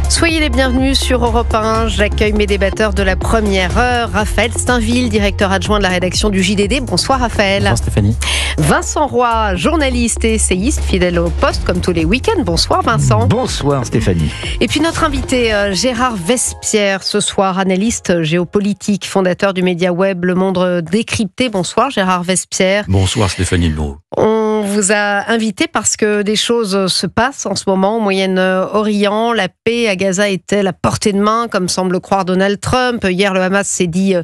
Soyez les bienvenus sur Europe 1. J'accueille mes débatteurs de la première heure. Raphaël Steinville, directeur adjoint de la rédaction du JDD. Bonsoir Raphaël. Bonsoir Stéphanie. Vincent Roy, journaliste et essayiste, fidèle au poste comme tous les week-ends. Bonsoir Vincent. Bonsoir Stéphanie. Et puis notre invité Gérard Vespierre, ce soir analyste géopolitique, fondateur du média web Le Monde Décrypté. Bonsoir Gérard Vespierre. Bonsoir Stéphanie Leroux. On vous a invité parce que des choses se passent en ce moment au Moyen-Orient. La paix à Gaza est-elle à portée de main, comme semble croire Donald Trump? Hier, le Hamas s'est dit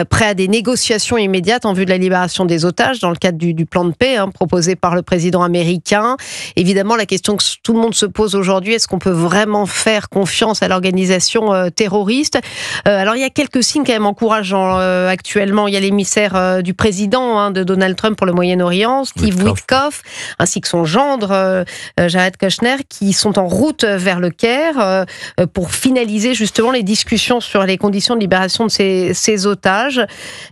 prêt à des négociations immédiates en vue de la libération des otages dans le cadre du plan de paix proposé par le président américain. Évidemment, la question que tout le monde se pose aujourd'hui, est-ce qu'on peut vraiment faire confiance à l'organisation terroriste? Alors, il y a quelques signes quand même encourageants actuellement. Il y a l'émissaire du président de Donald Trump pour le Moyen-Orient, Steve Witkoff, ainsi que son gendre, Jared Kushner, qui sont en route vers le Caire pour finaliser justement les discussions sur les conditions de libération de ces otages.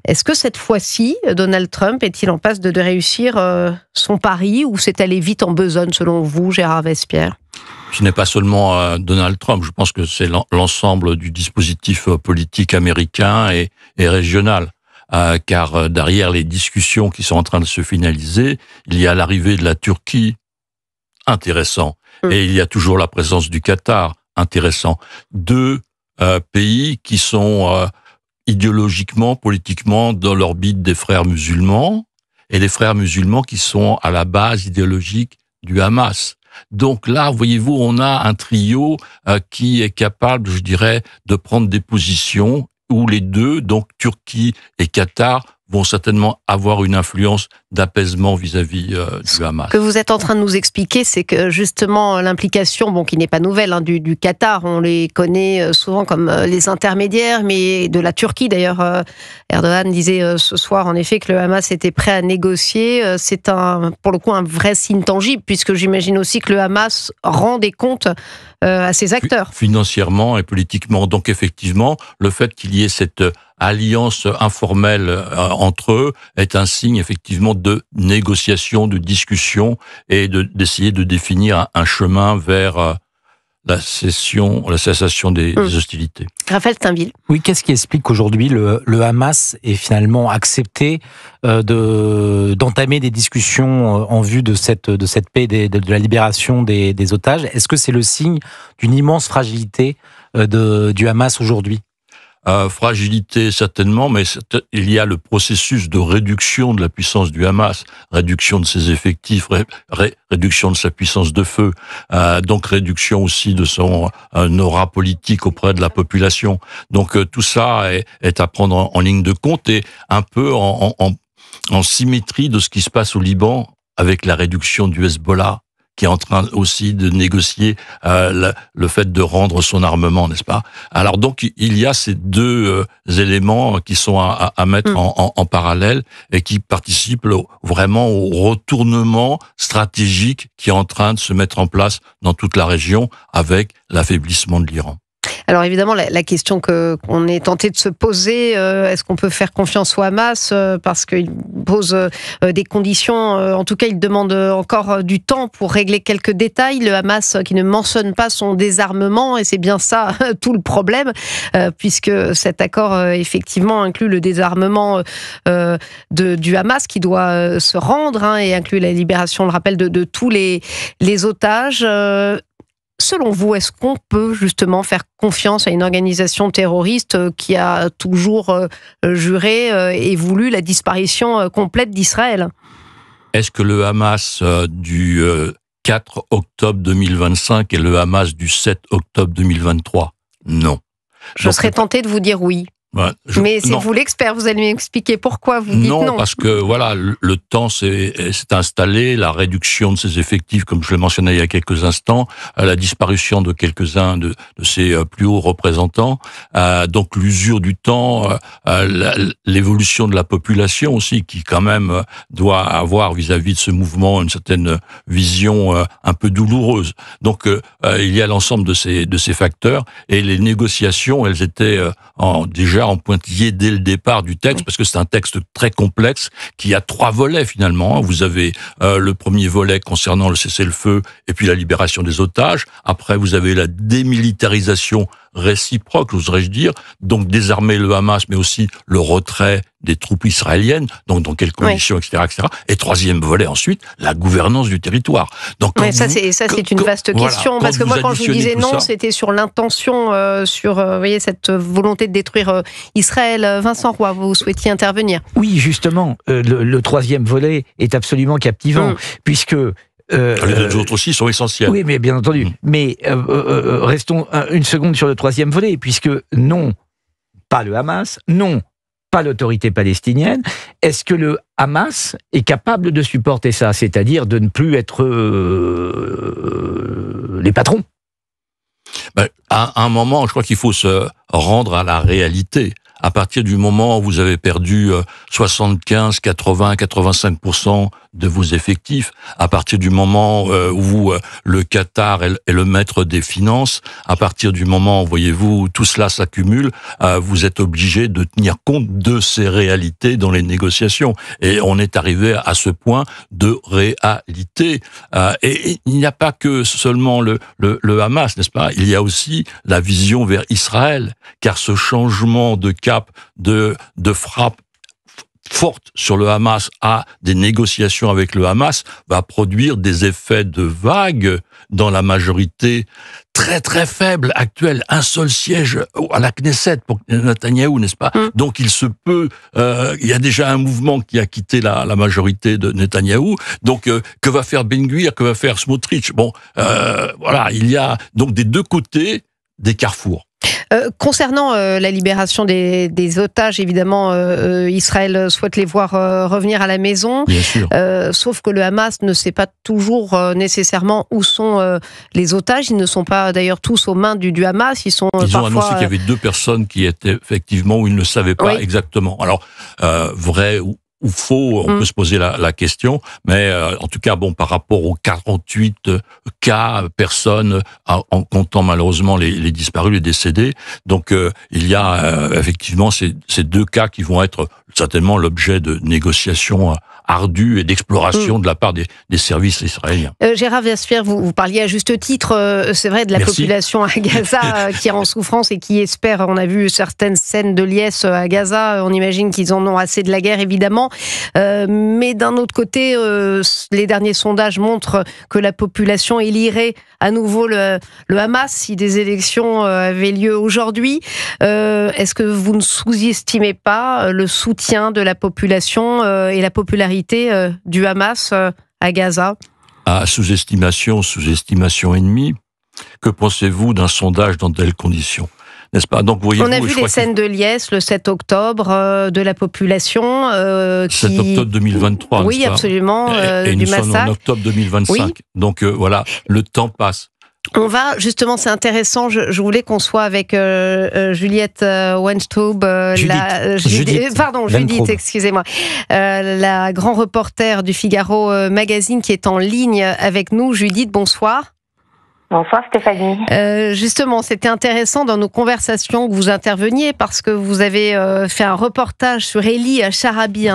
Est-ce que cette fois-ci, Donald Trump est-il en passe de réussir son pari, ou c'est allé vite en besogne selon vous, Gérard Vespierre? Ce n'est pas seulement Donald Trump, je pense que c'est l'ensemble du dispositif politique américain et régional. Car derrière les discussions qui sont en train de se finaliser, il y a l'arrivée de la Turquie, intéressant, et il y a toujours la présence du Qatar, intéressant. Deux pays qui sont idéologiquement, politiquement dans l'orbite des frères musulmans, et les frères musulmans qui sont à la base idéologique du Hamas. Donc là, voyez-vous, on a un trio qui est capable, je dirais, de prendre des positions où les deux, donc Turquie et Qatar, vont certainement avoir une influence d'apaisement vis-à-vis du Hamas. Ce que vous êtes en train de nous expliquer, c'est que justement l'implication, qui n'est pas nouvelle, du Qatar, on les connaît souvent comme les intermédiaires, mais de la Turquie d'ailleurs. Erdogan disait ce soir en effet que le Hamas était prêt à négocier. C'est pour le coup un vrai signe tangible, puisque j'imagine aussi que le Hamas rend des comptes à ses acteurs. Financièrement et politiquement. Donc effectivement, le fait qu'il y ait cette alliance informelle entre eux est un signe effectivement de négociation, de discussion et d'essayer de définir un chemin vers la cessation des hostilités. Raphaël Steinville. Oui, qu'est-ce qui explique qu'aujourd'hui le Hamas ait finalement accepté d'entamer des discussions en vue de cette paix, de la libération des otages? Est-ce que c'est le signe d'une immense fragilité du Hamas aujourd'hui? Fragilité certainement, mais il y a le processus de réduction de la puissance du Hamas, réduction de ses effectifs, réduction de sa puissance de feu, donc réduction aussi de son aura politique auprès de la population. Donc tout ça est à prendre en ligne de compte et un peu en symétrie de ce qui se passe au Liban avec la réduction du Hezbollah, qui est en train aussi de négocier le fait de rendre son armement, n'est-ce pas? Alors donc, il y a ces deux éléments qui sont à mettre en parallèle et qui participent vraiment au retournement stratégique qui est en train de se mettre en place dans toute la région avec l'affaiblissement de l'Iran. Alors évidemment, la question qu'on est tenté de se poser, est-ce qu'on peut faire confiance au Hamas parce qu'il pose des conditions, en tout cas il demande encore du temps pour régler quelques détails. Le Hamas qui ne mentionne pas son désarmement, et c'est bien ça tout le problème, puisque cet accord effectivement inclut le désarmement du Hamas qui doit se rendre et inclut la libération, on le rappelle, de tous les otages. Selon vous, est-ce qu'on peut justement faire confiance à une organisation terroriste qui a toujours juré et voulu la disparition complète d'Israël? Est-ce que le Hamas du 4 octobre 2025 est le Hamas du 7 octobre 2023? Non. Je serais tenté de vous dire oui. Mais c'est vous l'expert, vous allez m'expliquer pourquoi vous dites non. Non, parce que voilà, le temps s'est installé, la réduction de ses effectifs, comme je l'ai mentionné il y a quelques instants, la disparition de quelques-uns de ses plus hauts représentants, donc l'usure du temps, l'évolution de la population aussi, qui quand même doit avoir vis-à-vis de ce mouvement une certaine vision un peu douloureuse. Donc il y a l'ensemble de ces facteurs, et les négociations, elles étaient déjà en pointillé dès le départ du texte, parce que c'est un texte très complexe qui a 3 volets finalement. Vous avez le premier volet concernant le cessez-le-feu et puis la libération des otages. Après, vous avez la démilitarisation réciproque, oserais-je dire, donc désarmer le Hamas, mais aussi le retrait des troupes israéliennes, donc dans quelles conditions, etc., etc. Et troisième volet ensuite, la gouvernance du territoire. Donc ça c'est une vaste question, parce que moi quand je vous disais non, c'était sur l'intention, sur vous voyez, cette volonté de détruire Israël. Vincent Roy, vous souhaitiez intervenir? Oui, justement, le troisième volet est absolument captivant, puisque les autres aussi sont essentiels. Oui, mais bien entendu. Mais restons une seconde sur le troisième volet, puisque non, pas le Hamas, non, pas l'autorité palestinienne. Est-ce que le Hamas est capable de supporter ça, c'est-à-dire de ne plus être les patrons? À un moment, je crois qu'il faut se rendre à la réalité. À partir du moment où vous avez perdu 75, 80, 85% de vos effectifs, à partir du moment où le Qatar est le maître des finances, à partir du moment, voyez-vous, tout cela s'accumule, vous êtes obligé de tenir compte de ces réalités dans les négociations. Et on est arrivé à ce point de réalité. Et il n'y a pas que seulement le Hamas, n'est-ce pas? Il y a aussi la vision vers Israël, car ce changement de cap, de frappe forte sur le Hamas à des négociations avec le Hamas va produire des effets de vague dans la majorité très très faible actuelle. Un seul siège à la Knesset pour Netanyahou, n'est-ce pas? Donc il se peut, il y a déjà un mouvement qui a quitté la majorité de Netanyahou. Donc que va faire Ben Gvir, que va faire Smotrich? Bon, voilà, il y a donc des deux côtés des carrefours. Concernant la libération des otages, évidemment, Israël souhaite les voir revenir à la maison. Bien sûr. Sauf que le Hamas ne sait pas toujours nécessairement où sont les otages. Ils ne sont pas d'ailleurs tous aux mains du Hamas. Ils ont annoncé qu'il y avait 2 personnes qui étaient effectivement où ils ne savaient pas exactement. Alors, vrai ou faux, on peut se poser la question, mais en tout cas, bon, par rapport aux 48 cas, personnes, en comptant malheureusement les disparus, les décédés, donc il y a effectivement ces 2 cas qui vont être certainement l'objet de négociations ardues et d'exploration de la part des services israéliens. Gérard Verspier, vous parliez à juste titre, c'est vrai, de la population à Gaza qui est en souffrance et qui espère, on a vu certaines scènes de liesse à Gaza, on imagine qu'ils en ont assez de la guerre, évidemment, mais d'un autre côté, les derniers sondages montrent que la population éliraient à nouveau le Hamas si des élections avaient lieu aujourd'hui. Est-ce que vous ne sous-estimez pas le soutien de la population et la popularité du Hamas à Gaza? Sous-estimation ennemie. Que pensez-vous d'un sondage dans telles conditions? N'est-ce pas? Donc, voyez-vous, on a vu les scènes de liesse le 7 octobre de la population. 7 octobre 2023, oui, n'est-ce pas? absolument. Et nous sommes en octobre 2025. Oui. Donc voilà, le temps passe. On va, justement, c'est intéressant, je voulais qu'on soit avec Juliette Weinstaub, Judith, excusez-moi, la grand reporter du Figaro Magazine qui est en ligne avec nous. Judith, bonsoir. Bonsoir Stéphanie. Justement, c'était intéressant dans nos conversations que vous interveniez parce que vous avez fait un reportage sur Eli Sharabi.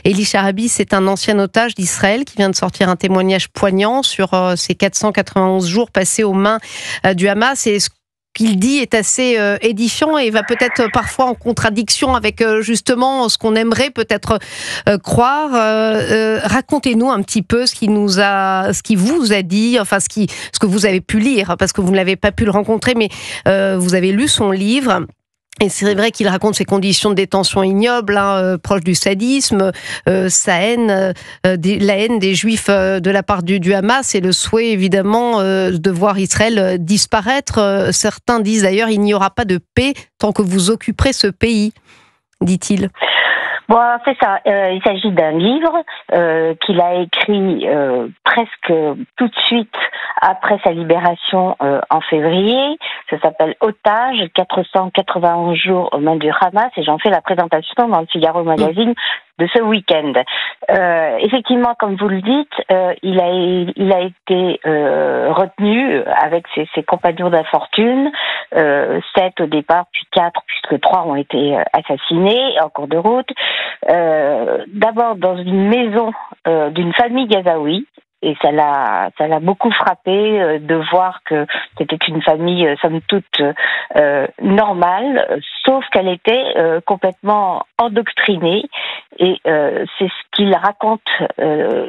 Eli Sharabi, c'est un ancien otage d'Israël qui vient de sortir un témoignage poignant sur ses 491 jours passés aux mains du Hamas. Et ce qu'il dit est assez édifiant et va peut-être parfois en contradiction avec justement ce qu'on aimerait peut-être croire. Racontez-nous un petit peu ce qu'il vous a dit, enfin ce que vous avez pu lire, parce que vous ne l'avez pas pu le rencontrer, mais vous avez lu son livre. Et c'est vrai qu'il raconte ces conditions de détention ignobles, proches du sadisme, sa haine, la haine des Juifs de la part du Hamas et le souhait évidemment de voir Israël disparaître. Certains disent d'ailleurs il n'y aura pas de paix tant que vous occuperez ce pays, dit-il. Bon, c'est ça. Il s'agit d'un livre qu'il a écrit presque tout de suite après sa libération en février. Ça s'appelle Otage, 491 jours aux mains du Hamas, et j'en fais la présentation dans le Figaro Magazine de ce week-end. Effectivement, comme vous le dites, il a été retenu avec ses compagnons d'infortune 7 au départ, puis 4, puisque 3 ont été assassinés en cours de route. D'abord dans une maison d'une famille gazaoui. Et ça l'a beaucoup frappé de voir que c'était une famille somme toute normale, sauf qu'elle était complètement endoctrinée. Et c'est ce qu'il raconte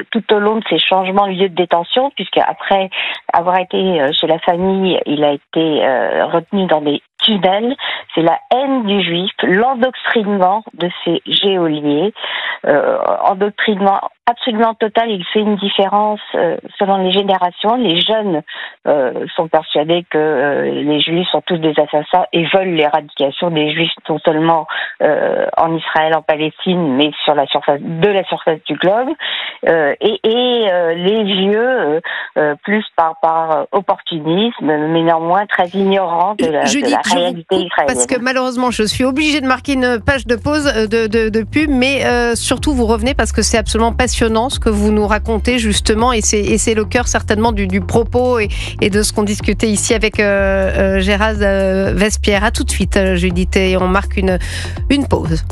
tout au long de ses changements de lieu de détention, puisque après avoir été chez la famille, il a été retenu dans des tunnels. C'est la haine du juif, l'endoctrinement de ces geôliers, endoctrinement absolument total. Il fait une différence selon les générations. Les jeunes sont persuadés que les juifs sont tous des assassins et veulent l'éradication des juifs, non seulement en Israël, en Palestine, mais sur la surface du globe. Et les vieux, plus par opportunisme, mais néanmoins très ignorants de la réalité israélienne. Parce que malheureusement, je suis obligée de marquer une page de pause de pub, mais surtout vous revenez parce que c'est absolument passionnant ce que vous nous racontez justement, et c'est le cœur certainement du propos et de ce qu'on discutait ici avec Gérard Vespierre. À tout de suite, Judith, et on marque une pause.